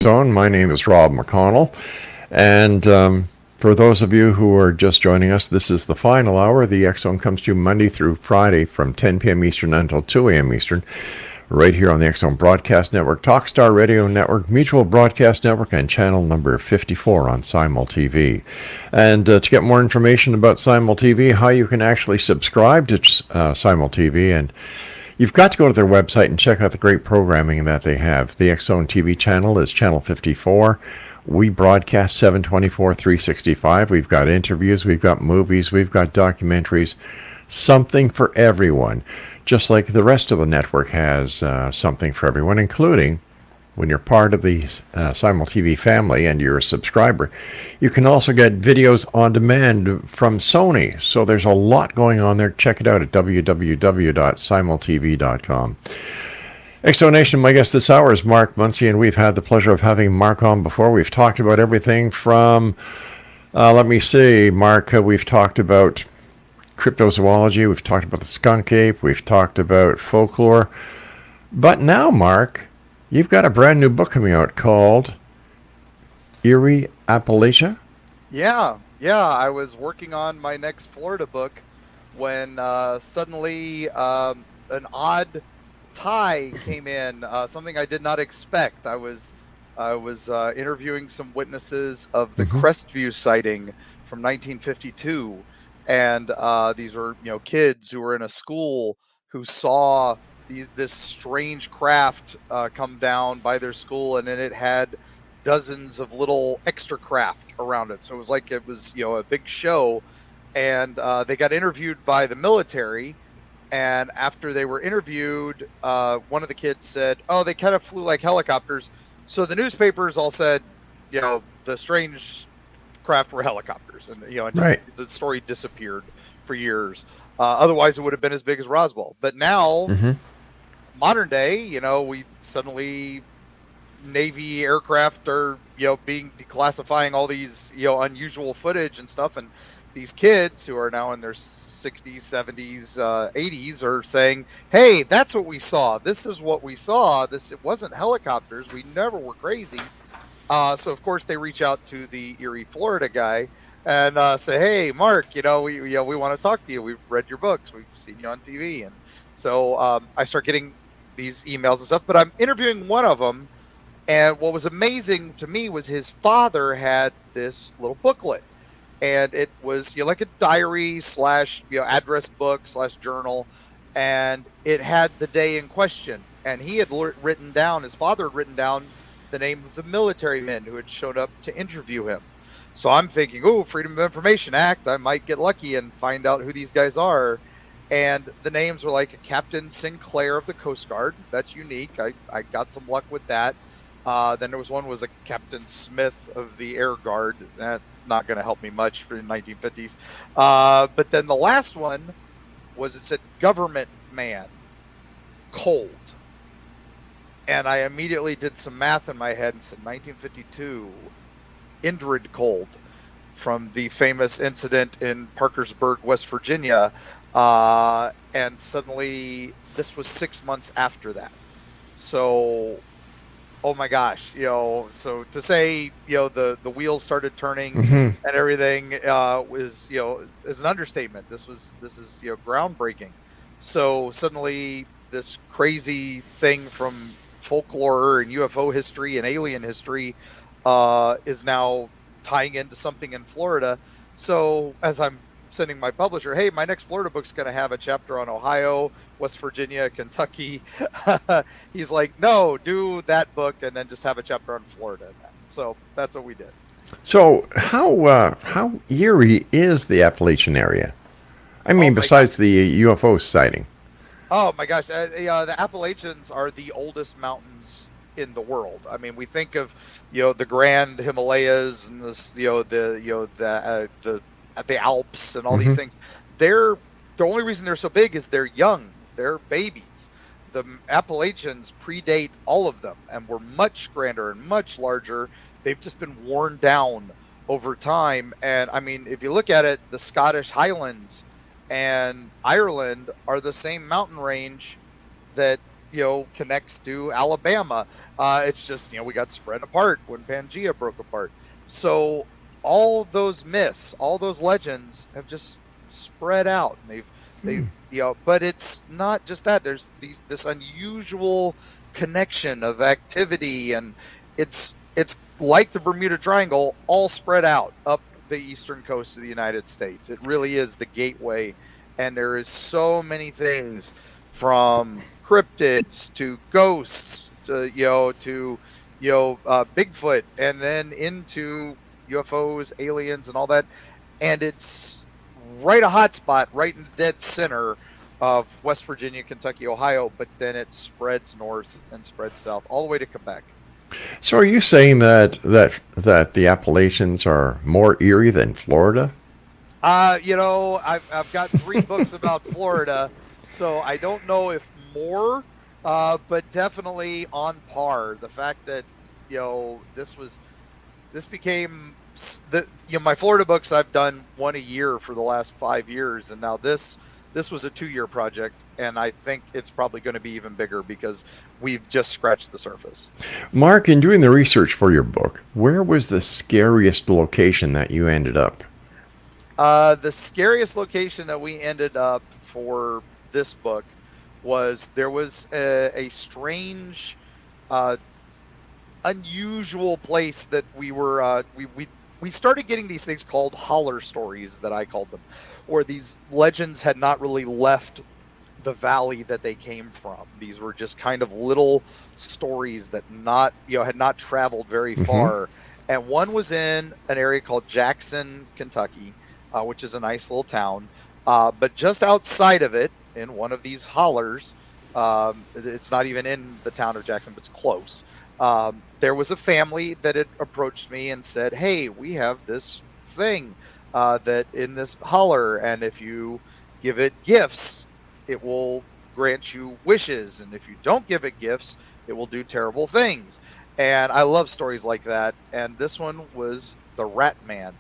Zone. My name is Rob McConnell, and for those of you who are just joining us, this is the final hour. The X Zone comes to you Monday through Friday from 10 p.m. Eastern until 2 a.m. Eastern, right here on the X Zone Broadcast Network, Talkstar Radio Network, Mutual Broadcast Network, and channel number 54 on Simul TV. And to get more information about Simul TV, how you can actually subscribe to Simul TV, and you've got to go to their website and check out the great programming that they have. The X Zone TV channel is channel 54. We broadcast 724, 365. We've got interviews, we've got movies, we've got documentaries, something for everyone. Just like the rest of the network has something for everyone, including when you're part of the Simul TV family and you're a subscriber, you can also get videos on demand from Sony. So there's a lot going on there. Check it out at www.simultv.com. Exonation, my guest this hour is Mark MUNCY, and we've had the pleasure of having Mark on before. We've talked about everything from, let me see, Mark, we've talked about cryptozoology, we've talked about the skunk ape, we've talked about folklore. But now, Mark, you've got a brand new book coming out called Eerie, Appalachia? Yeah. I was working on my next Florida book when suddenly an odd tie came in, something I did not expect. I was interviewing some witnesses of the Crestview sighting from 1952, and these were kids who were in a school who saw this strange craft come down by their school, and then it had dozens of little extra craft around it. So it was a big show, and they got interviewed by the military. And after they were interviewed, one of the kids said, "Oh, they kind of flew like helicopters." So the newspapers all said, the strange craft were helicopters, and Right. the story disappeared for years. Otherwise, it would have been as big as Roswell. But now, modern day, we suddenly Navy aircraft are being declassifying all these unusual footage and stuff, and these kids who are now in their 60s, 70s, 80s are saying, "Hey, that's what we saw. This is what we saw. It wasn't helicopters. We never were crazy." So of course they reach out to the Eerie, Florida guy and say, "Hey, Mark, we want to talk to you. We've read your books. We've seen you on TV." And so I start getting these emails and stuff. But I'm interviewing one of them, and what was amazing to me was his father had this little booklet. And it was like a diary / address book / journal, and it had the day in question. And he had written down, his father had written down the name of the military men who had showed up to interview him. So I'm thinking, oh, Freedom of Information Act, I might get lucky and find out who these guys are. And the names were like Captain Sinclair of the Coast Guard. That's unique. I got some luck with that. Then there was one was a Captain Smith of the Air Guard. That's not going to help me much for the 1950s. But then the last one was, it said Government Man, Cold. And I immediately did some math in my head and said 1952, Indrid Cold, from the famous incident in Parkersburg, West Virginia. And suddenly this was 6 months after that. So, oh my gosh, so to say, the wheels started turning and everything was, is an understatement. This is groundbreaking. So suddenly this crazy thing from folklore and UFO history and alien history is now tying into something in Florida. So as I'm sending my publisher, "Hey, my next Florida book's going to have a chapter on Ohio, West Virginia, Kentucky." He's like, "No, do that book and then just have a chapter on Florida." So that's what we did. So how eerie is the Appalachian area? I mean, besides the UFO sighting. Oh my gosh, the Appalachians are the oldest mountains in the world. I mean, we think of the Grand Himalayas and this the Alps and all these things. The only reason they're so big is they're young. They're babies. The Appalachians predate all of them and were much grander and much larger. They've just been worn down over time. And I mean, if you look at it, the Scottish Highlands and Ireland are the same mountain range that connects to Alabama. It's just, we got spread apart when Pangea broke apart. So all those myths, all those legends have just spread out, and but it's not just that. There's this unusual connection of activity, and it's like the Bermuda Triangle, all spread out up the eastern coast of the United States. It really is the gateway, and there is so many things, from cryptids to ghosts to Bigfoot, and then into UFOs, aliens, and all that. And it's right a hot spot, right in the dead center of West Virginia, Kentucky, Ohio. But then it spreads north and spreads south all the way to Quebec. So, are you saying that the Appalachians are more eerie than Florida? I've got 3 books about Florida, so I don't know if more, but definitely on par. The fact that this became my Florida books, I've done one a year for the last 5 years, and now this was a 2-year project, and I think it's probably going to be even bigger because we've just scratched the surface. Mark, in doing the research for your book, where was the scariest location that you ended up? The scariest location that we ended up for this book was, there was a strange, unusual place that we were we started getting these things called holler stories, that I called them, where these legends had not really left the valley that they came from. These were just kind of little stories that had not traveled very far. And one was in an area called Jackson, Kentucky, which is a nice little town. But just outside of it, in one of these hollers, it's not even in the town of Jackson, but it's close. There was a family that had approached me and said, "Hey, we have this thing that in this holler, and if you give it gifts, it will grant you wishes, and if you don't give it gifts, it will do terrible things." And I love stories like that. And this one was the Rat Man,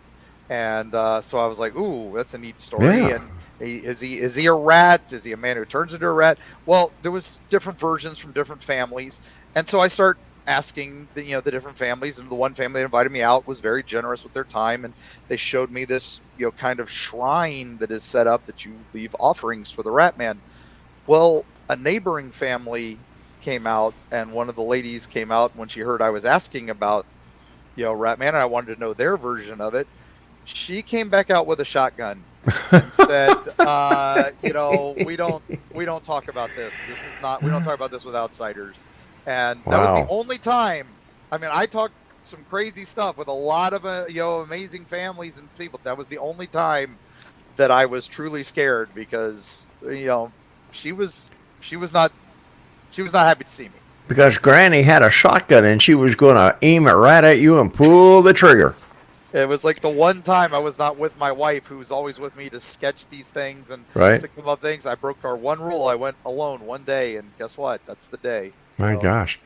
and so I was like, "Ooh, that's a neat story." Yeah. And is he a rat? Is he a man who turns into a rat? Well, there was different versions from different families, and so I start asking the different families, and the one family that invited me out was very generous with their time, and they showed me this kind of shrine that is set up, that you leave offerings for the Rat Man. Well, a neighboring family came out, and one of the ladies came out when she heard I was asking about Rat Man, and I wanted to know their version of it. She came back out with a shotgun and said, we don't talk about this. We don't talk about this with outsiders. And that was the only time. I mean, I talked some crazy stuff with a lot of amazing families and people. That was the only time that I was truly scared, because she was not happy to see me. Because Granny had a shotgun and she was going to aim it right at you and pull the trigger. It was like the one time I was not with my wife, who's always with me to sketch these things and to come up things. I broke our one rule. I went alone one day, and guess what? That's the day. My gosh.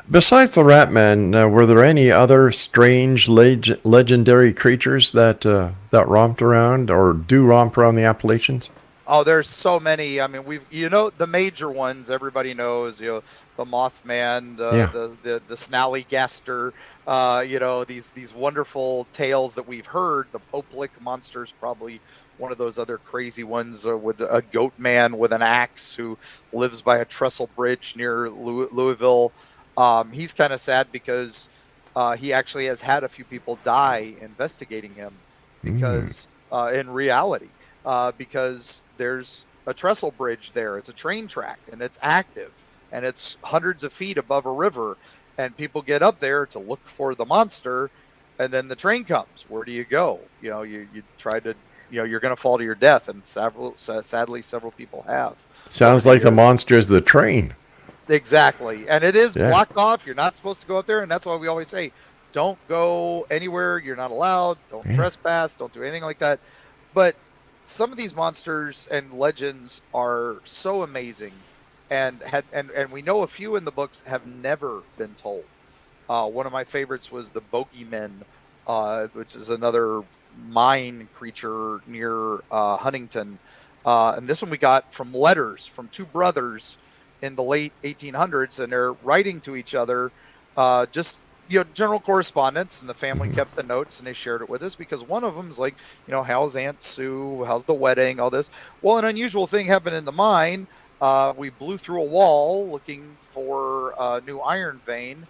Besides the Rat Man, were there any other strange legendary creatures that romped around or do romp around the Appalachians? Oh, there's so many. I mean, the major ones everybody knows, the Mothman, the Snallygaster, these wonderful tales that we've heard. The Poplik monster's probably one of those other crazy ones, with a goat man with an axe who lives by a trestle bridge near Louisville. He's kind of sad because he actually has had a few people die investigating him, because in reality, because there's a trestle bridge there. It's a train track, and it's active, and it's hundreds of feet above a river, and people get up there to look for the monster, and then the train comes. Where do you go? You try to, you're going to fall to your death, and sadly several people have. Sounds like the monster is the train. Exactly. And it is blocked off. You're not supposed to go up there, and that's why we always say, don't go anywhere you're not allowed. Don't trespass. Don't do anything like that. But some of these monsters and legends are so amazing, and we know a few in the books have never been told. One of my favorites was the Bogeymen, which is another mine creature near Huntington. And this one we got from letters from 2 brothers in the late 1800s, and they're writing to each other, just general correspondence, and the family Hmm. kept the notes and they shared it with us because one of them's like, how's Aunt Sue, how's the wedding, all this. Well, an unusual thing happened in the mine. We blew through a wall looking for a new iron vein,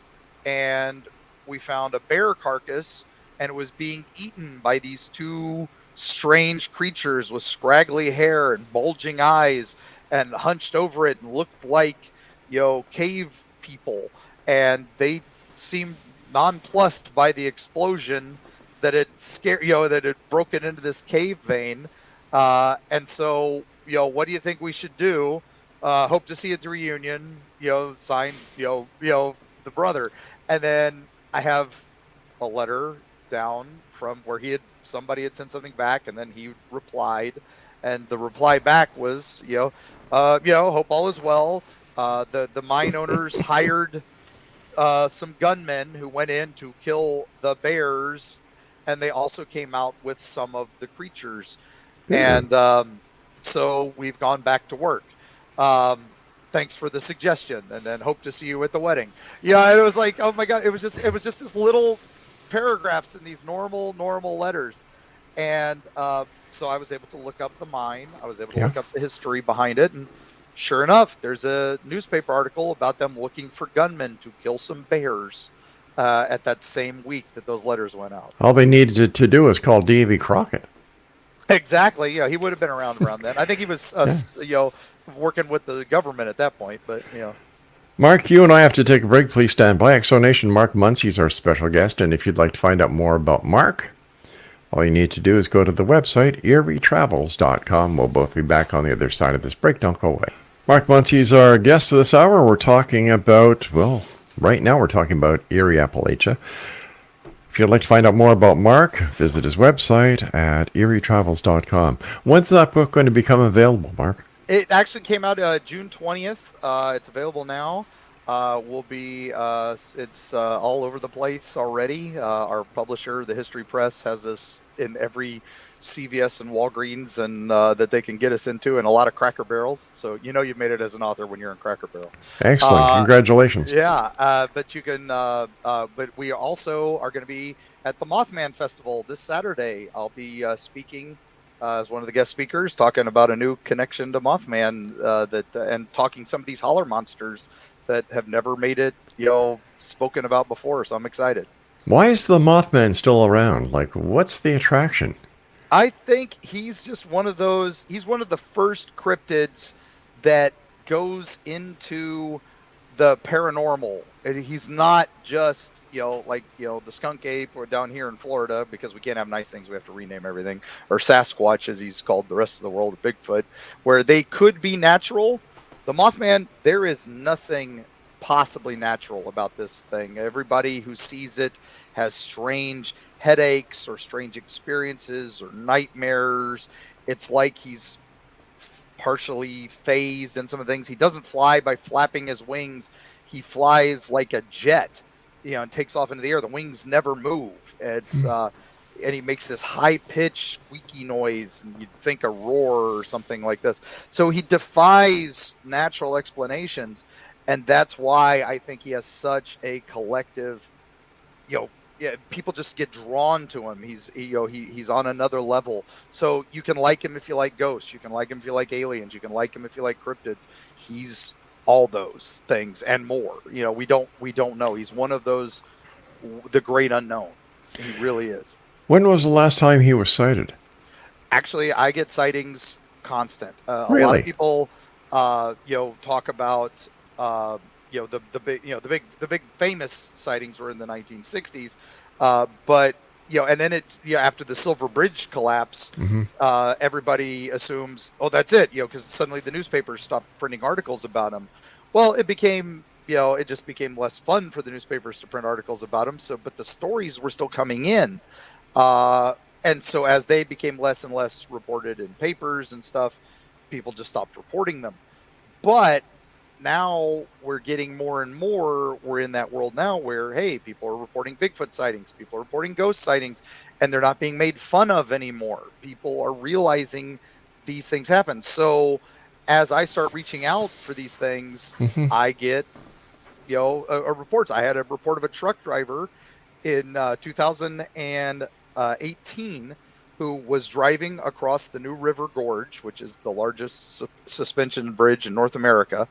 and we found a bear carcass, and it was being eaten by these two strange creatures with scraggly hair and bulging eyes and hunched over it and looked like, cave people. And they seemed nonplussed by the explosion that it scared, that had broken into this cave vein. And so, what do you think we should do? Hope to see you at the reunion. Signed, the brother. And then I have a letter down from where somebody had sent something back, and then he replied, and the reply back was, hope all is well. The mine owners hired some gunmen who went in to kill the bears, and they also came out with some of the creatures. Ooh. And so we've gone back to work. Um, Thanks for the suggestion, and then hope to see you at the wedding. Yeah, it was like, oh my god, it was just this little paragraphs in these normal letters, and so I was able to look up the mine. I was able to Yeah. look up the history behind it, and sure enough, there's a newspaper article about them looking for gunmen to kill some bears at that same week that those letters went out. All they needed to do was call Davy Crockett. Exactly. Yeah, he would have been around then. I think he was, Yeah. working with the government at that point. But Mark, you and I have to take a break. Please stand by. Exonation Mark MUNCY is our special guest, and if you'd like to find out more about Mark, all you need to do is go to the website, eerietravels.com. We'll both be back on the other side of this break. Don't go away. Mark Muncy is our guest this hour. We're talking about, well, right now we're talking about Eerie, Appalachia. If you'd like to find out more about Mark, visit his website at eerietravels.com. When's that book going to become available, Mark? it actually came out June 20th. It's available now. It's all over the place already. Our publisher, the History Press, has this in every CVS and Walgreens, and that they can get us into, and a lot of Cracker Barrels. So you've made it as an author when you're in Cracker Barrel. Excellent. Congratulations. Yeah, but you can. But we also are going to be at the Mothman Festival this Saturday. I'll be speaking as one of the guest speakers, talking about a new connection to Mothman, and talking some of these holler monsters that have never made it, spoken about before. So I'm excited. Why is the Mothman still around? Like, what's the attraction? I think he's just one of those. He's one of the first cryptids that goes into the paranormal. He's not just the skunk ape or down here in Florida, because we can't have nice things. We have to rename everything, or Sasquatch as he's called the rest of the world, or Bigfoot, where they could be natural. The Mothman, there is nothing possibly natural about this thing. Everybody who sees it has strange headaches or strange experiences or nightmares. It's like he's partially phased in some of the things. He doesn't fly by flapping his wings. He flies like a jet, and takes off into the air. The wings never move. And he makes this high pitched squeaky noise, and you'd think a roar or something like this. So he defies natural explanations, and that's why I think he has such a collective, people just get drawn to him. He's on another level. So you can like him if you like ghosts. You can like him if you like aliens. You can like him if you like cryptids. He's all those things and more. We don't know. He's one of those, the great unknown. He really is. When was the last time he was sighted? Actually, I get sightings constant. A lot Really? of people, talk about, the big famous sightings were in the 1960s, but and then after the Silver Bridge collapse, Hmm. everybody assumes, oh, that's it, because suddenly the newspapers stopped printing articles about him. Well, it just became less fun for the newspapers to print articles about him. So, but the stories were still coming in. And so as they became less and less reported in papers and stuff, people just stopped reporting them. But now we're getting more and more. We're in that world now where, hey, people are reporting Bigfoot sightings, people are reporting ghost sightings, and they're not being made fun of anymore. People are realizing these things happen. So as I start reaching out for these things, Hmm. I get, reports. I had a report of a truck driver in 2018 who was driving across the New River Gorge, which is the largest suspension bridge in North America,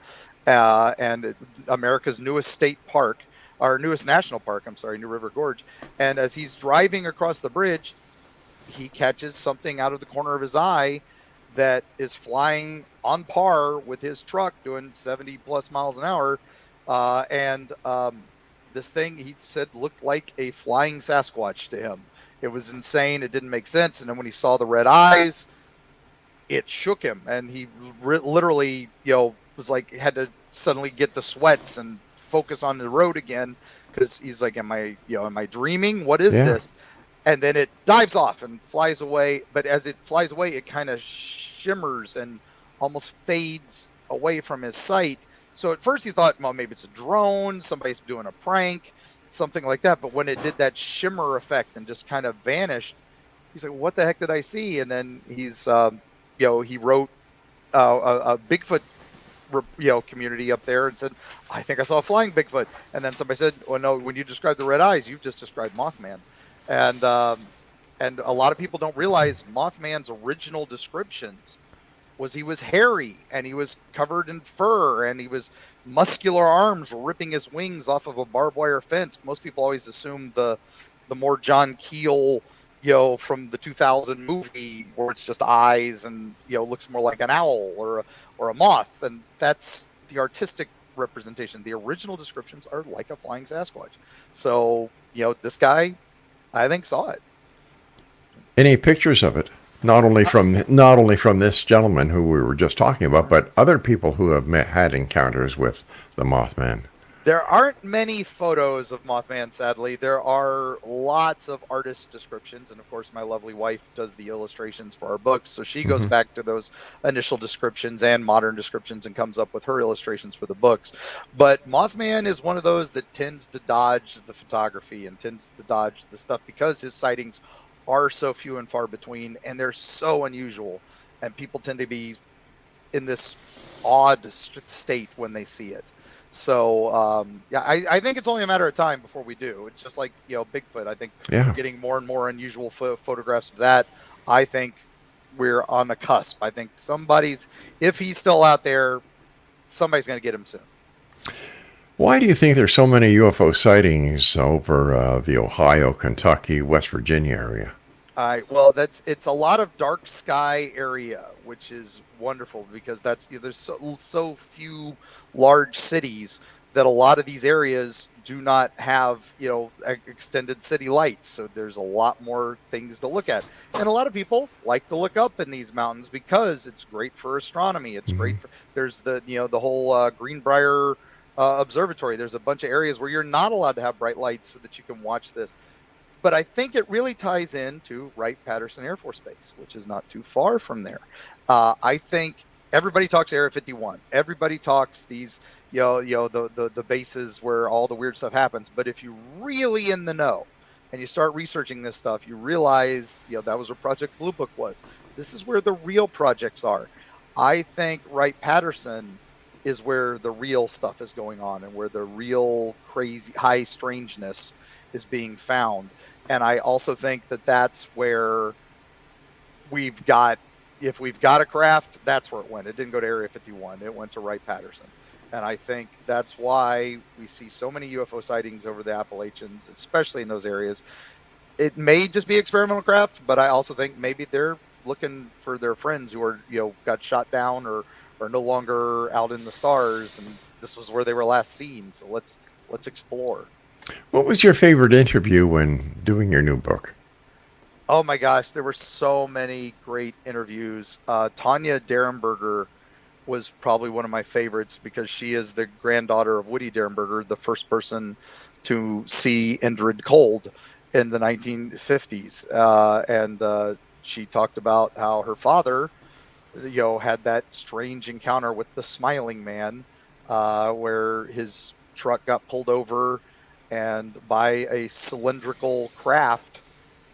and America's newest state park, our newest national park. I'm sorry, New River Gorge. And as he's driving across the bridge, he catches something out of the corner of his eye that is flying on par with his truck doing 70 plus miles an hour. And this thing, he said, looked like a flying Sasquatch to him. It was insane. It didn't make sense. And then when he saw the red eyes, it shook him. And he literally, was like, had to suddenly get the sweats and focus on the road again because he's like, am I dreaming? What is Yeah. this? And then it dives off and flies away. But as it flies away, it kind of shimmers and almost fades away from his sight. So at first he thought, well, maybe it's a drone, somebody's doing a prank, something like that. But when it did that shimmer effect and just kind of vanished, he's like, what the heck did I see? And then he wrote a Bigfoot community up there and said, I think I saw a flying Bigfoot. And then somebody said, well, no, when you described the red eyes, you've just described Mothman. And a lot of people don't realize Mothman's original descriptions was he was hairy and he was covered in fur and he was muscular arms ripping his wings off of a barbed wire fence. Most people always assume the more John Keel, from the 2000 movie where it's just eyes and looks more like an owl or a moth, and that's the artistic representation. The original descriptions are like a flying Sasquatch. So this guy, I think, saw it. Any pictures of it? Not only from this gentleman who we were just talking about, but other people who have had encounters with the Mothman. There aren't many photos of Mothman, sadly. There are lots of artist descriptions, and of course, my lovely wife does the illustrations for our books, so she goes Hmm. back to those initial descriptions and modern descriptions and comes up with her illustrations for the books. But Mothman is one of those that tends to dodge the photography and tends to dodge the stuff because his sightings are so few and far between, and they're so unusual, and people tend to be in this odd state when they see it. So I think it's only a matter of time before we do. It's just like Bigfoot. I think we're Yeah. getting more and more unusual photographs of that. I think we're on the cusp. I think if he's still out there, somebody's going to get him soon. Why do you think there's so many UFO sightings over the Ohio, Kentucky, West Virginia area? Well, it's a lot of dark sky area, which is wonderful because there's so few large cities that a lot of these areas do not have extended city lights. So there's a lot more things to look at, and a lot of people like to look up in these mountains because it's great for astronomy. It's Hmm. great for there's the whole Greenbrier observatory. There's a bunch of areas where you're not allowed to have bright lights so that you can watch this. But I think it really ties into Wright-Patterson Air Force Base, which is not too far from there. I think everybody talks Area 51. Everybody talks these, the bases where all the weird stuff happens. But if you're really in the know and you start researching this stuff, you realize, that was where Project Blue Book was. This is where the real projects are. I think Wright-Patterson is where the real stuff is going on and where the real crazy high strangeness is being found. And I also think that that's where if we've got a craft, that's where it went. It didn't go to Area 51. It went to Wright-Patterson. And I think that's why we see so many UFO sightings over the Appalachians, especially in those areas. It may just be experimental craft, but I also think maybe they're looking for their friends who are, got shot down or are no longer out in the stars. And this was where they were last seen. So let's explore. What was your favorite interview when doing your new book? Oh my gosh, there were so many great interviews. Tanya Derenberger was probably one of my favorites because she is the granddaughter of Woody Derenberger, the first person to see Indrid Cold in the 1950s. And she talked about how her father, had that strange encounter with the Smiling Man, where his truck got pulled over and by a cylindrical craft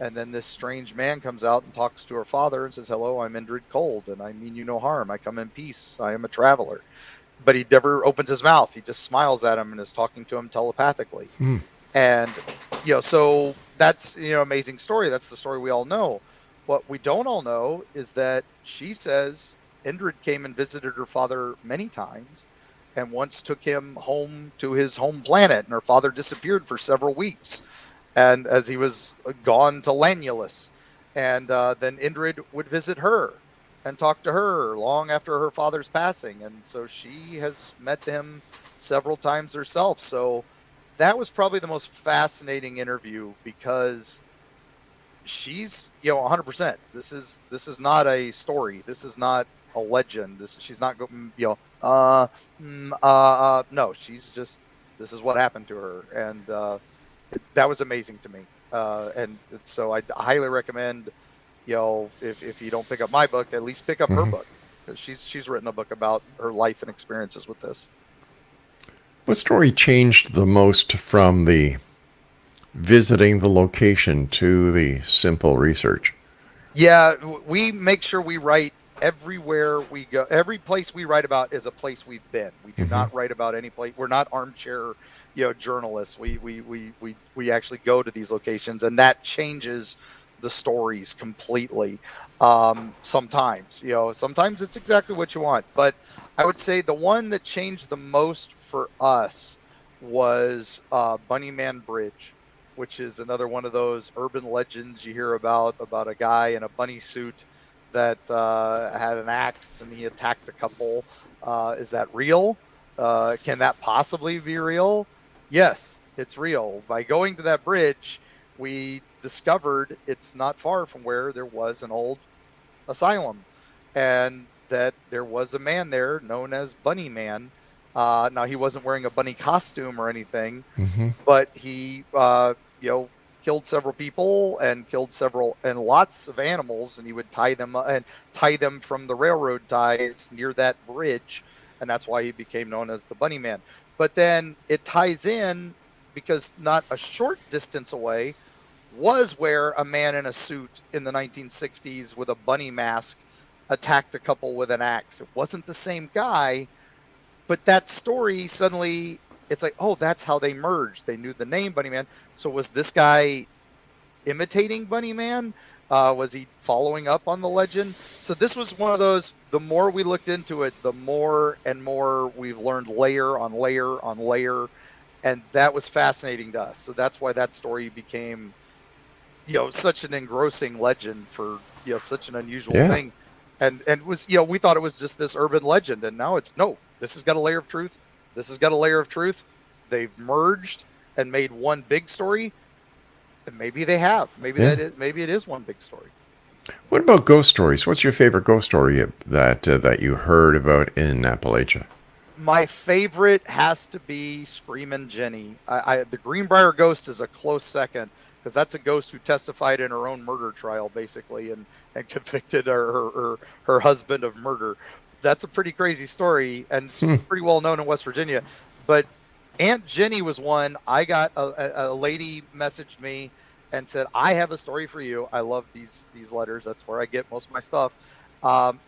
And then this strange man comes out and talks to her father and says, "Hello, I'm Indrid Cold, and I mean you no harm. I come in peace. I am a traveler." But he never opens his mouth. He just smiles at him and is talking to him telepathically. And, so that's, amazing story. That's the story we all know. What we don't all know is that she says Indrid came and visited her father many times and once took him home to his home planet. And her father disappeared for several weeks. And as he was gone to Lanulus. And then Indrid would visit her and talk to her long after her father's passing. And so she has met him several times herself. So that was probably the most fascinating interview because she's 100%. This is not a story. This is not a legend. She's not no, she's just, this is what happened to her. And that was amazing to me. And so I highly recommend, if you don't pick up my book, at least pick up her book, because she's written a book about her life and experiences with this. What story changed the most from the visiting the location to the simple research? Yeah, we make sure we write everywhere we go. Every place we write about is a place we've been. We do not write about any place. We're not armchair, journalists. We actually go to these locations, and that changes the stories completely. Sometimes, sometimes it's exactly what you want. But I would say the one that changed the most for us was Bunnyman Bridge, which is another one of those urban legends you hear about a guy in a bunny suit that had an axe and he attacked a couple. Is that real? Can that possibly be real? Yes, it's real. By going to that bridge, we discovered it's not far from where there was an old asylum, and that there was a man there known as Bunny Man. Now, he wasn't wearing a bunny costume or anything, but he, killed several people and lots of animals, and he would tie them from the railroad ties near that bridge, and that's why he became known as the Bunny Man. But then it ties in because not a short distance away was where a man in a suit in the 1960s with a bunny mask attacked a couple with an axe. It wasn't the same guy, but that story suddenly, it's like, oh, that's how they merged. They knew the name Bunny Man. So was this guy imitating Bunny Man? Was he following up on the legend? So this was one of those, the more we looked into it, the more and more we've learned layer on layer on layer. And that was fascinating to us. So that's why that story became, such an engrossing legend for, such an unusual thing. And was, we thought it was just this urban legend. And now it's, no, this has got a layer of truth. This has got a layer of truth. They've merged and made one big story. And maybe they have. Maybe it is one big story. What about ghost stories? What's your favorite ghost story that you heard about in Appalachia? My favorite has to be Screamin' Jenny. The Greenbrier ghost is a close second, because that's a ghost who testified in her own murder trial, basically, and convicted her husband of murder. That's a pretty crazy story, and it's pretty well known in West Virginia. But Aunt Jenny was one. I got a lady messaged me and said, "I have a story for you." I love these letters. That's where I get most of my stuff.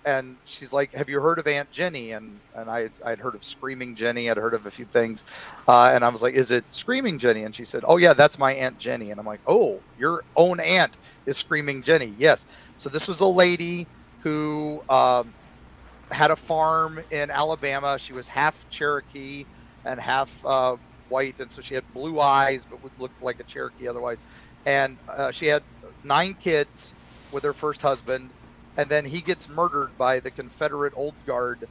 And she's like, "Have you heard of Aunt Jenny?" And I'd heard of Screaming Jenny. I'd heard of a few things. And I was like, "Is it Screaming Jenny?" And she said, "Oh yeah, that's my Aunt Jenny." And I'm like, "Oh, your own aunt is Screaming Jenny?" Yes. So this was a lady who had a farm in Alabama. She was half Cherokee and half white. And so she had blue eyes, but would look like a Cherokee otherwise. And she had 9 kids with her first husband. And then he gets murdered by the Confederate Old Guard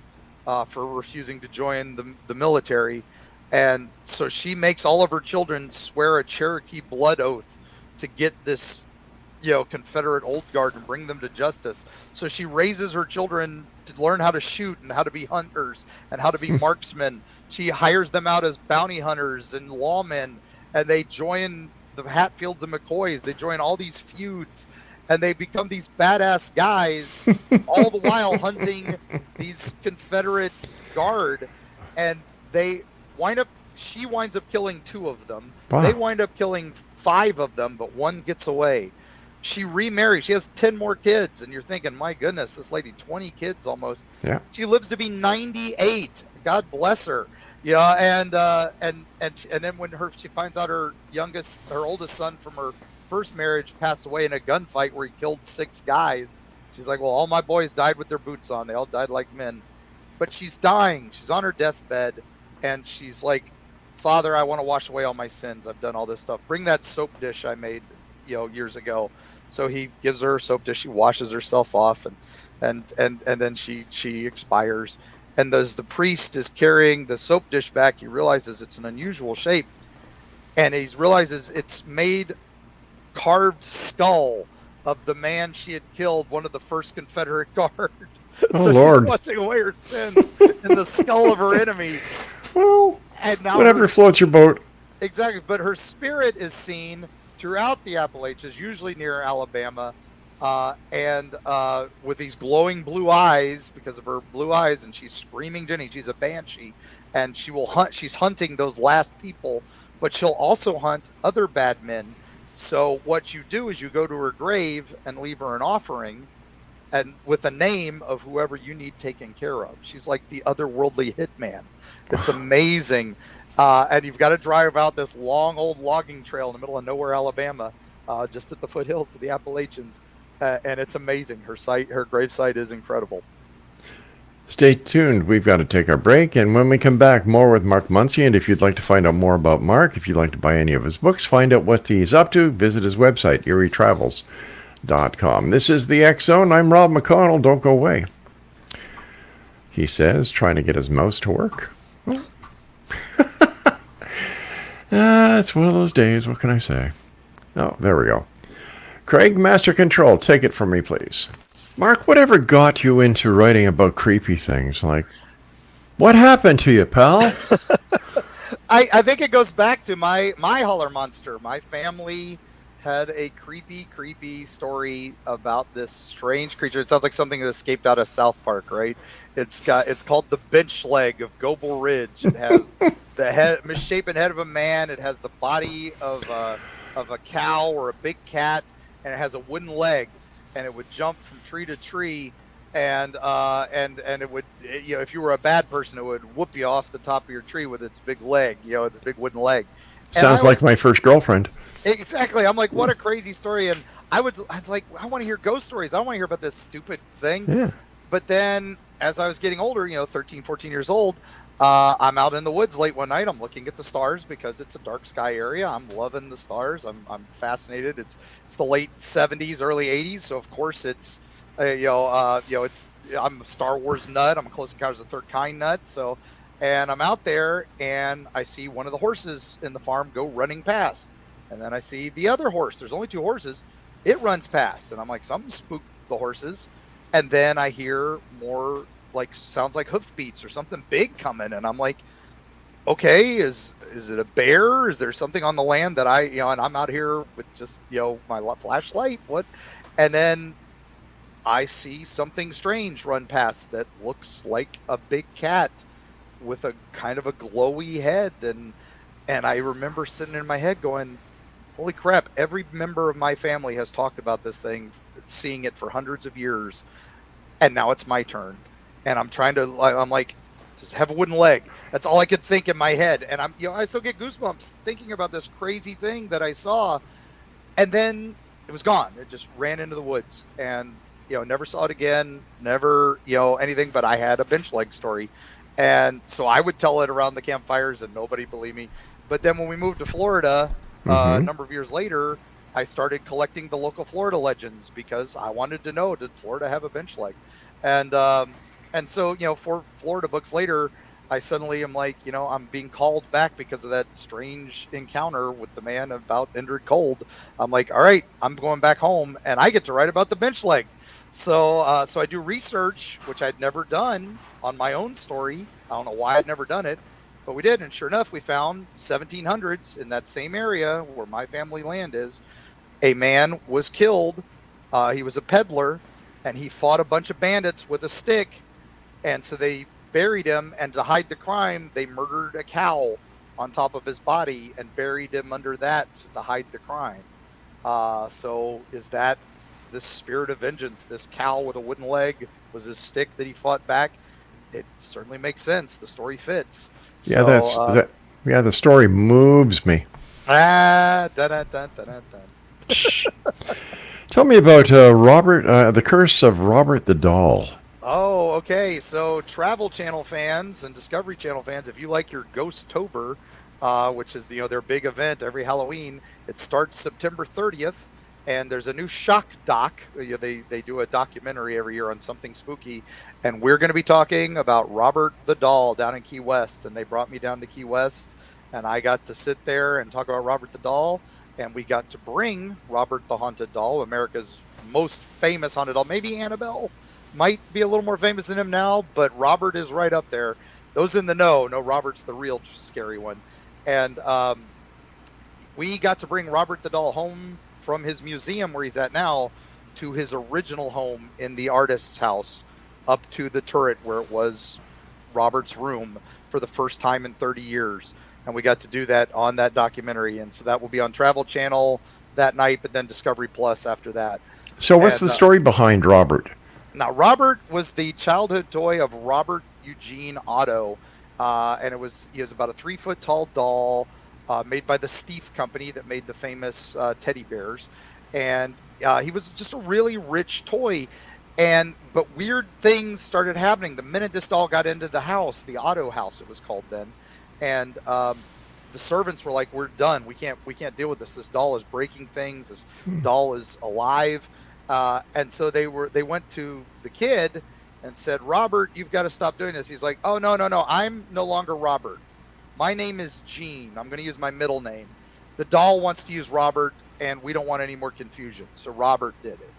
for refusing to join the military. And so she makes all of her children swear a Cherokee blood oath to get this, Confederate Old Guard and bring them to justice. So she raises her children to learn how to shoot and how to be hunters and how to be marksmen. She hires them out as bounty hunters and lawmen, and they join the Hatfields and McCoys. They join all these feuds. And they become these badass guys, all the while hunting these Confederate guard. And she winds up killing 2 of them. Wow. They wind up killing 5 of them, but one gets away. She remarries. She has 10 more kids. And you're thinking, my goodness, this lady, 20 kids almost. Yeah. She lives to be 98. God bless her. Yeah, and then when she finds out her oldest son from her first marriage passed away in a gunfight where he killed 6 guys, she's like, well, all my boys died with their boots on. They all died like men. But she's dying. She's on her deathbed, and she's like, Father, I want to wash away all my sins. I've done all this stuff. Bring that soap dish I made, years ago. So he gives her a soap dish. She washes herself off, and then she expires. And as the priest is carrying the soap dish back, he realizes it's an unusual shape, and he realizes it's made carved skull of the man she had killed, one of the first Confederate guards. Oh, So Lord. she's washing away her sins in the skull of her enemies. Well, And now whatever floats your boat. exactly, but her spirit is seen throughout the Appalachians, usually near Alabama, and with these glowing blue eyes because of her blue eyes, and she's screaming Jenny. She's a banshee, and she will hunt. She's hunting those last people, but she'll also hunt other bad men. So what you do is you go to her grave and leave her an offering, and with a name of whoever you need taken care of. She's like the otherworldly hitman. It's amazing. And you've got to drive out this long old logging trail in the middle of nowhere, Alabama, just at the foothills of the Appalachians. And it's amazing. Her grave site is incredible. Stay tuned. We've got to take our break. And when we come back, more with Mark MUNCY. And if you'd like to find out more about Mark, if you'd like to buy any of his books, find out what he's up to, visit his website, eerietravels.com. This is the X Zone. I'm Rob McConnell. Don't go away. He says, trying to get his mouse to work. It's one of those days. What can I say? Oh, there we go. Craig, Master Control, take it from me, please. Mark, whatever got you into writing about creepy things? Like, what happened to you, pal? I think it goes back to my holler monster. My family had a creepy story about this strange creature. It sounds like something that escaped out of South Park, right? It's called the bench leg of Gobel Ridge. It has the misshapen head of a man. It has the body of a cow or a big cat, and it has a wooden leg, and it would jump from tree to tree, and it would, if you were a bad person, it would whoop you off the top of your tree with its big leg, its big wooden leg. Sounds like my first girlfriend. Exactly. I'm like, what a crazy story. And I was like, I want to hear ghost stories. I don't want to hear about this stupid thing. Yeah. But then as I was getting older, 13, 14 years old, I'm out in the woods late one night. I'm looking at the stars because it's a dark sky area. I'm loving the stars. I'm fascinated. It's the late 70s, early 80s. So of course it's, I'm a Star Wars nut. I'm a Close Encounters of the Third Kind nut. So, and I'm out there and I see one of the horses in the farm go running past. And then I see the other horse. There's only 2 horses. It runs past. And I'm like, something spooked the horses. And then I hear more sounds like hoofbeats or something big coming. And I'm like, okay, is it a bear? Is there something on the land that and I'm out here with just, my flashlight? What? And then I see something strange run past that looks like a big cat with a kind of a glowy head. And I remember sitting in my head going, holy crap, every member of my family has talked about this thing, seeing it for hundreds of years. And now it's my turn. And I'm like, just have a wooden leg. That's all I could think in my head. And I still get goosebumps thinking about this crazy thing that I saw. And then it was gone. It just ran into the woods and, never saw it again. Never, anything, but I had a bench leg story. And so I would tell it around the campfires and nobody believed me. But then when we moved to Florida, a number of years later, I started collecting the local Florida legends because I wanted to know, did Florida have a bench leg? And so, 4 Florida books later, I suddenly am like, I'm being called back because of that strange encounter with the man about Indrid Cold. I'm like, all right, I'm going back home and I get to write about the bench leg. So I do research, which I'd never done on my own story. I don't know why I'd never done it, but we did. And sure enough, we found 1700s in that same area where my family land is. A man was killed. He was a peddler and he fought a bunch of bandits with a stick. And so they buried him, and to hide the crime, they murdered a cow on top of his body and buried him under that to hide the crime. So is that this spirit of vengeance? This cow with a wooden leg was his stick that he fought back. It certainly makes sense. The story fits. Yeah, So, yeah, the story moves me. dun, dun, dun, dun, dun, dun. Tell me about the curse of Robert the Doll. Oh, okay. So, Travel Channel fans and Discovery Channel fans, if you like your Ghost-tober, which is their big event every Halloween, it starts September 30th, and there's a new shock doc. They do a documentary every year on something spooky, and we're going to be talking about Robert the Doll down in Key West. And they brought me down to Key West, and I got to sit there and talk about Robert the Doll, and we got to bring Robert the Haunted Doll, America's most famous haunted doll. Maybe Annabelle might be a little more famous than him now, but Robert is right up there. Those in the know Robert's the real scary one. And we got to bring Robert the Doll home from his museum where he's at now to his original home in the artist's house, up to the turret where it was Robert's room for the first time in 30 years. And we got to do that on that documentary. And so that will be on Travel Channel that night, but then Discovery Plus after that. So what's the story behind Robert? Now, Robert was the childhood toy of Robert Eugene Otto, and he was about a 3-foot tall doll made by the Steiff company that made the famous teddy bears, and he was just a really rich toy. But weird things started happening the minute this doll got into the house, the Otto house it was called then, and the servants were like, "We're done. We can't deal with this. This doll is breaking things. This doll is alive." And so they went to the kid and said, "Robert, you've got to stop doing this." He's like, "Oh, no. I'm no longer Robert. My name is Gene. I'm going to use my middle name. The doll wants to use Robert, and we don't want any more confusion." So Robert did it.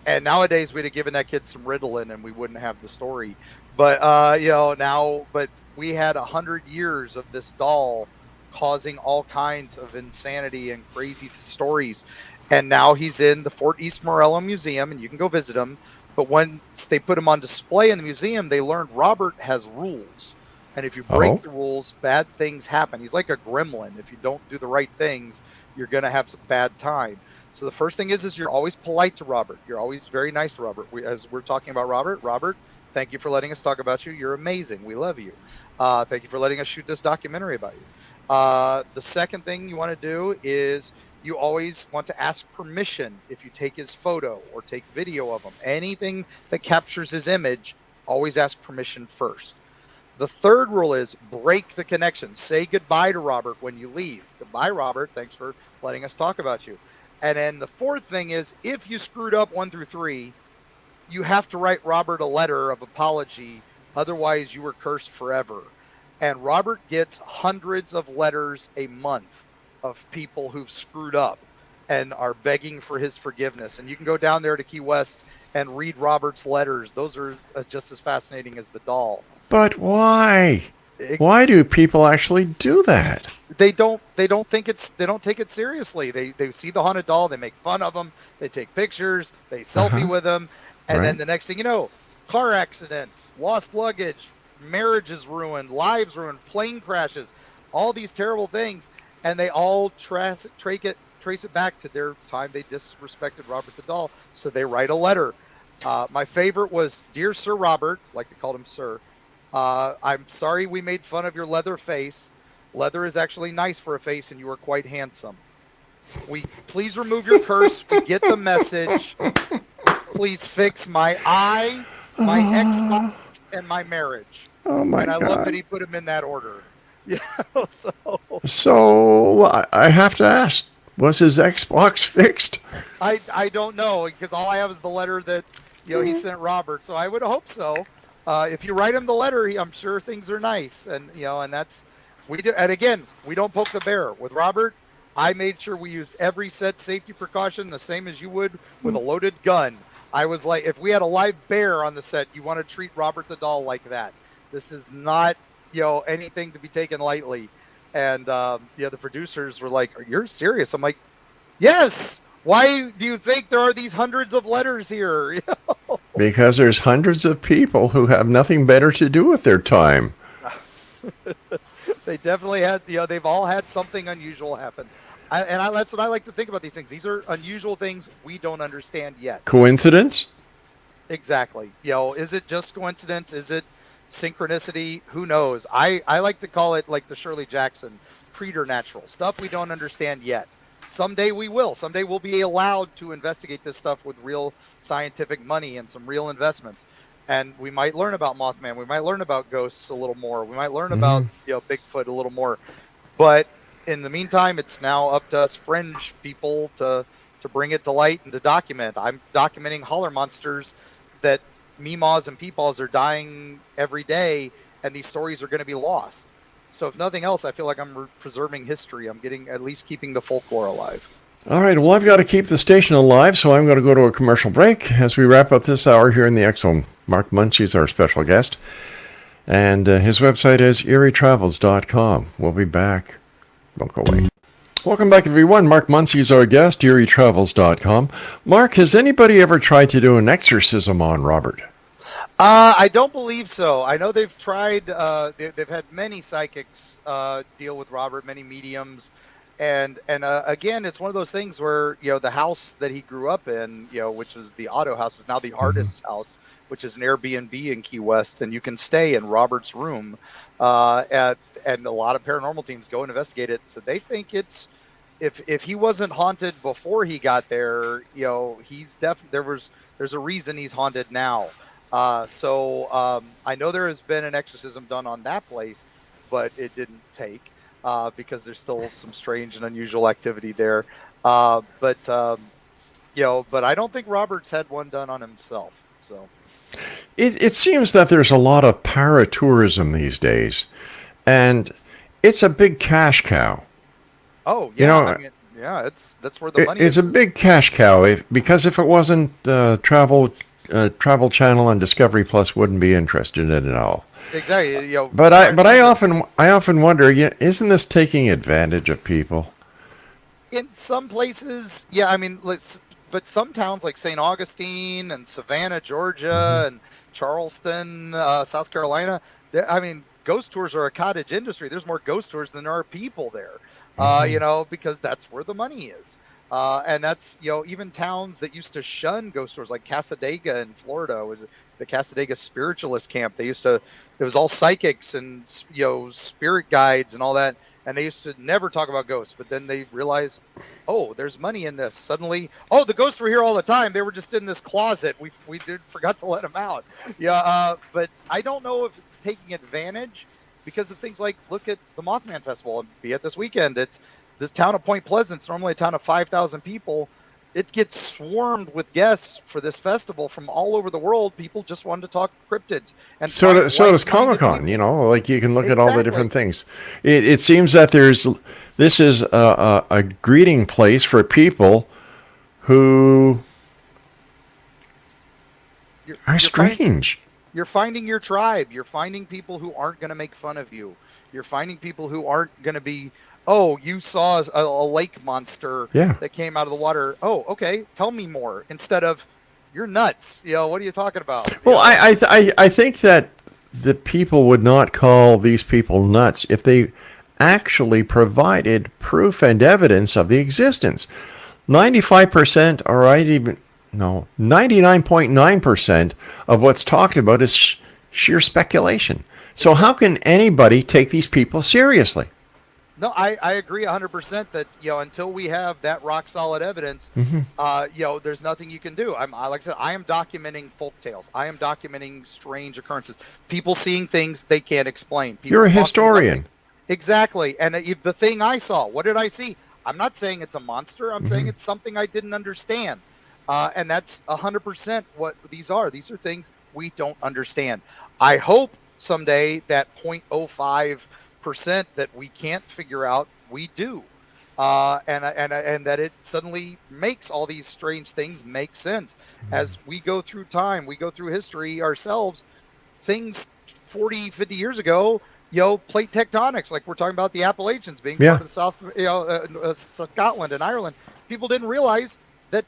And nowadays we'd have given that kid some Ritalin and we wouldn't have the story. But, but we had 100 years of this doll causing all kinds of insanity and crazy stories. And now he's in the Fort East Morello Museum, and you can go visit him. But once they put him on display in the museum, they learned Robert has rules. And if you break the rules, bad things happen. He's like a gremlin. If you don't do the right things, you're going to have some bad time. So the first thing is you're always polite to Robert. You're always very nice to Robert. As we're talking about Robert, thank you for letting us talk about you. You're amazing. We love you. Thank you for letting us shoot this documentary about you. The second thing you want to do is you always want to ask permission if you take his photo or take video of him. Anything that captures his image, always ask permission first. The third rule is break the connection. Say goodbye to Robert when you leave. Goodbye, Robert. Thanks for letting us talk about you. And then the fourth thing is, if you screwed up 1 through 3, you have to write Robert a letter of apology. Otherwise, you were cursed forever. And Robert gets hundreds of letters a month of people who've screwed up and are begging for his forgiveness. And you can go down there to Key West and read Robert's letters. Those are just as fascinating as the doll. But why? Why do people actually do that? They don't take it seriously. They see the haunted doll, they make fun of them, they take pictures, they selfie with them, and then the next thing you know, car accidents, lost luggage, marriages ruined, lives ruined, plane crashes, all these terrible things, and they all trace it back to their time they disrespected Robert the doll. So they write a letter. My favorite was, "Dear Sir Robert," I like to call him Sir. "I'm sorry we made fun of your leather face. Leather is actually nice for a face, and you are quite handsome. Please remove your curse. We get the message. Please fix my eye, my Xbox, and my marriage." Oh my God! And I God. love that he put them in that order. Yeah. So I have to ask: was his Xbox fixed? I don't know, because all I have is the letter that he sent Robert. So I would hope so. If you write him the letter, I'm sure things are nice, and and that's we do. And again, we don't poke the bear with Robert. I made sure we used every set safety precaution the same as you would with a loaded gun. I was like, if we had a live bear on the set, you want to treat Robert the doll like that. This is not anything to be taken lightly. And the producers were like, "You're serious?" I'm like, "Yes. Why do you think there are these hundreds of letters here?" Because there's hundreds of people who have nothing better to do with their time. They definitely had, they've all had something unusual happen. That's what I like to think about these things. These are unusual things we don't understand yet. Coincidence? Exactly. Is it just coincidence? Is it synchronicity? Who knows? I like to call it like the Shirley Jackson preternatural stuff we don't understand yet. Someday we will. Someday we'll be allowed to investigate this stuff with real scientific money and some real investments. And we might learn about Mothman. We might learn about ghosts a little more. We might learn about Bigfoot a little more. But in the meantime, it's now up to us fringe people to bring it to light and to document. I'm documenting holler monsters that meemaws and peepaws are dying every day, and these stories are going to be lost. So if nothing else, I feel like I'm preserving history. I'm at least keeping the folklore alive. All right, well, I've got to keep the station alive, so I'm going to go to a commercial break as we wrap up this hour here in the X-Zone. Mark MUNCY is our special guest, and his website is eerietravels.com. We'll be back. Don't go away. Welcome back, everyone. Mark MUNCY is our guest, eerietravels.com. Mark, has anybody ever tried to do an exorcism on Robert? I don't believe so. I know they've tried. They've had many psychics deal with Robert, many mediums, and again, it's one of those things where the house that he grew up in, which was the Otto house, is now the artist's house, which is an Airbnb in Key West, and you can stay in Robert's room. And a lot of paranormal teams go and investigate it, so they think it's if he wasn't haunted before he got there, he's definitely there's a reason he's haunted now. So I know there has been an exorcism done on that place, but it didn't take because there's still some strange and unusual activity there. But I don't think Robert's had one done on himself. So it seems that there's a lot of paratourism these days, and it's a big cash cow. Oh yeah, that's where the money is. It's a big cash cow because if it wasn't Travel Channel and Discovery Plus wouldn't be interested in it at all. Exactly. But I often wonder, isn't this taking advantage of people? In some places, yeah. I mean, but some towns like St. Augustine and Savannah, Georgia, and Charleston, South Carolina. Ghost tours are a cottage industry. There's more ghost tours than there are people there. Because that's where the money is. And that's, even towns that used to shun ghost tours, like Casadega in Florida, was the Casadega spiritualist camp. It was all psychics and, spirit guides and all that. And they used to never talk about ghosts, but then they realized, oh, there's money in this. Suddenly, oh, the ghosts were here all the time. They were just in this closet. We forgot to let them out. But I don't know if it's taking advantage because of things like, look at the Mothman Festival and be it this weekend. It's this town of Point Pleasant's normally a town of 5,000 people. It gets swarmed with guests for this festival from all over the world. People just wanted to talk cryptids. And so does Comic-Con, like you can look at all the different things. It seems that this is a greeting place for people are strange. You're finding your tribe. You're finding people who aren't going to make fun of you. You're finding people who aren't going to be, oh, you saw a lake monster that came out of the water. Oh, okay, tell me more. Instead of, you're nuts. What are you talking about? Well, I think that the people would not call these people nuts if they actually provided proof and evidence of the existence. 95% or 99.9% of what's talked about is sheer speculation. So how can anybody take these people seriously? No, I agree 100% that, until we have that rock solid evidence, there's nothing you can do. Like I said, I am documenting folk tales. I am documenting strange occurrences. People seeing things they can't explain. People You're a historian. Exactly. And the thing I saw, what did I see? I'm not saying it's a monster. I'm saying it's something I didn't understand. And that's 100% what these are. These are things we don't understand. I hope someday that 0.05% that we can't figure out, we do. And that it suddenly makes all these strange things make sense. As we go through time, we go through history ourselves, things 40, 50 years ago, plate tectonics, like we're talking about the Appalachians being part of the South, Scotland and Ireland. People didn't realize that,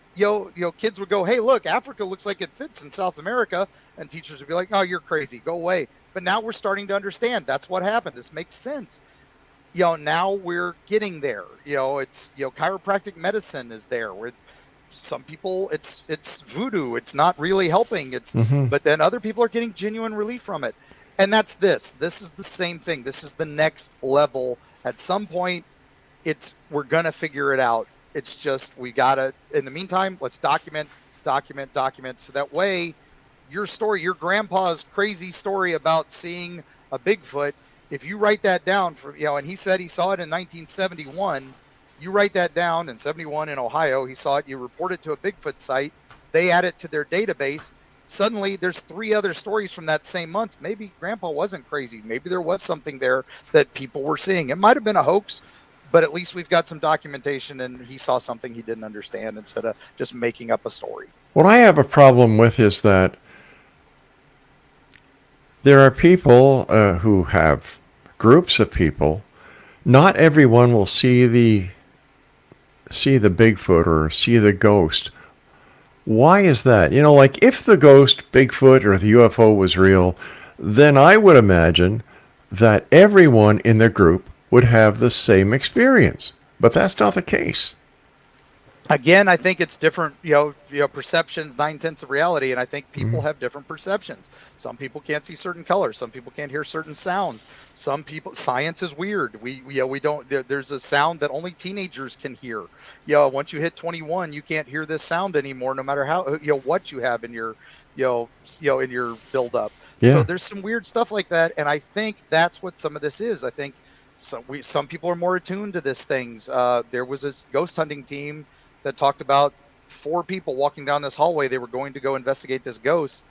kids would go, hey, look, Africa looks like it fits in South America. And teachers would be like, no, you're crazy. Go away. But now we're starting to understand that's what happened. This makes sense. now we're getting there. It's, chiropractic medicine is there where it's some people, it's voodoo. It's not really helping. But then other people are getting genuine relief from it. And that's this is the same thing. This is the next level. At some point, we're going to figure it out. It's just, we got to, in the meantime, let's document. So that way your story, your grandpa's crazy story about seeing a Bigfoot, if you write that down and he said he saw it in 1971, you write that down in 71 in Ohio, he saw it, you report it to a Bigfoot site, they add it to their database. Suddenly there's 3 other stories from that same month. Maybe grandpa wasn't crazy. Maybe there was something there that people were seeing. It might've been a hoax, but at least we've got some documentation and he saw something he didn't understand instead of just making up a story. What I have a problem with is that there are people who have groups of people. Not everyone will see the Bigfoot or see the ghost. Why is that? Like if the ghost, Bigfoot, or the UFO was real, then I would imagine that everyone in the group would have the same experience. But that's not the case. Again, I think it's different, perceptions, 9/10 of reality. And I think people have different perceptions. Some people can't see certain colors. Some people can't hear certain sounds. Some people, science is weird. We don't, there's a sound that only teenagers can hear. Once you hit 21, you can't hear this sound anymore, no matter how, what you have in your, in your buildup. Yeah. So there's some weird stuff like that. And I think that's what some of this is. I think some people are more attuned to these things. There was a ghost hunting team that talked about 4 people walking down this hallway. They were going to go investigate this ghost,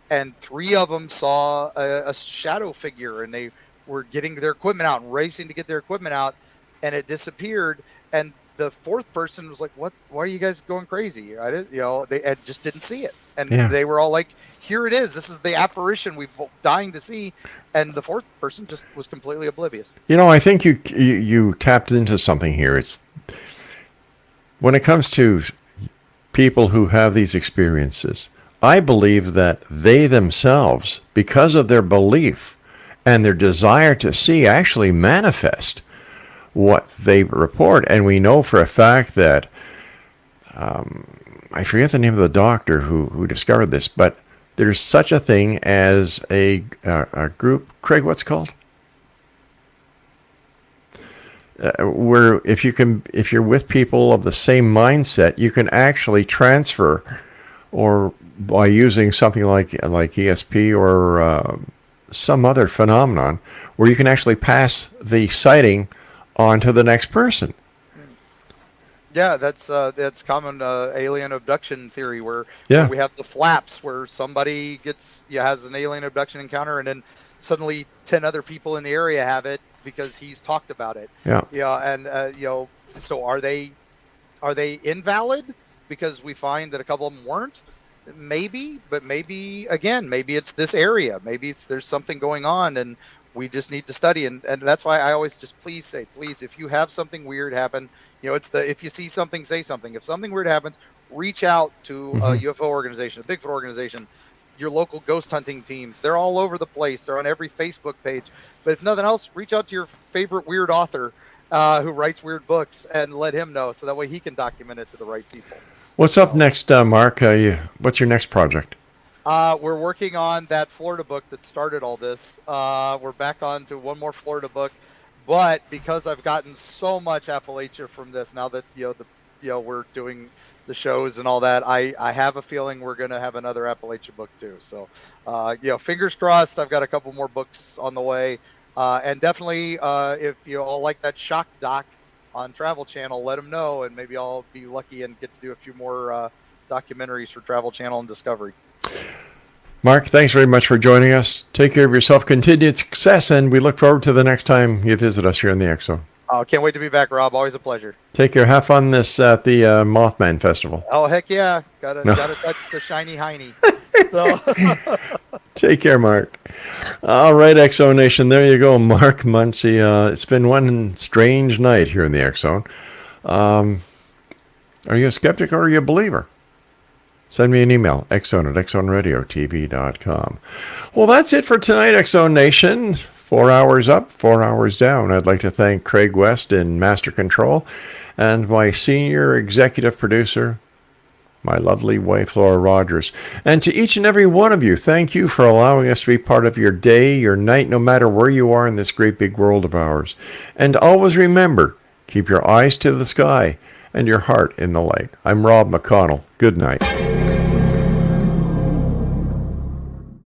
and 3 of them saw a shadow figure, and they were getting their equipment out and racing to get their equipment out, and it disappeared. And the 4th person was like, "What? Why are you guys going crazy?" I didn't, they just didn't see it, and they were all like, "Here it is. This is the apparition we've been dying to see." And the 4th person just was completely oblivious. I think you tapped into something here. It's when it comes to people who have these experiences, I believe that they themselves, because of their belief and their desire to see, actually manifest what they report. And we know for a fact that, I forget the name of the doctor who discovered this, but there's such a thing as a group. Craig, what's it called? Where if you're with people of the same mindset, you can actually transfer, or by using something like ESP or some other phenomenon, where you can actually pass the sighting on to the next person. Yeah, that's common alien abduction theory, where we have the flaps, where somebody has an alien abduction encounter, and then suddenly 10 other people in the area have it because he's talked about it. And so are they invalid because we find that a couple of them weren't? Maybe, but maybe it's this area. Maybe there's something going on, and we just need to study. And that's why I always just please, if you have something weird happen, if you see something, say something. If something weird happens, reach out to a UFO organization, a Bigfoot organization, your local ghost hunting teams. They're all over the place. They're on every Facebook page. But if nothing else, reach out to your favorite weird author who writes weird books and let him know, so that way he can document it to the right people. What's up next, Mark? What's your next project? We're working on that Florida book that started all this. We're back on to one more Florida book, but because I've gotten so much Appalachia from this, now that we're doing the shows and all that, I have a feeling we're going to have another Appalachia book too. So, fingers crossed. I've got a couple more books on the way, and definitely if you all like that shock doc on Travel Channel, let them know, and maybe I'll be lucky and get to do a few more documentaries for Travel Channel and Discovery. Mark, thanks very much for joining us. Take care of yourself, continued success, and we look forward to the next time you visit us here in the X Zone. Oh, can't wait to be back, Rob. Always a pleasure. Take care. Have fun this at the Mothman Festival. Oh, heck yeah. Gotta touch the shiny hiney. So. Take care, Mark. All right, X Zone Nation. There you go, Mark MUNCY. It's been one strange night here in the X Zone. Are you a skeptic or are you a believer? Send me an email, xzone@xzoneradiotv.com. Well, that's it for tonight, X Zone Nation. 4 hours up, 4 hours down. I'd like to thank Craig West in Master Control and my senior executive producer, my lovely wife, Laura Rogers. And to each and every one of you, thank you for allowing us to be part of your day, your night, no matter where you are in this great big world of ours. And always remember, keep your eyes to the sky and your heart in the light. I'm Rob McConnell. Good night.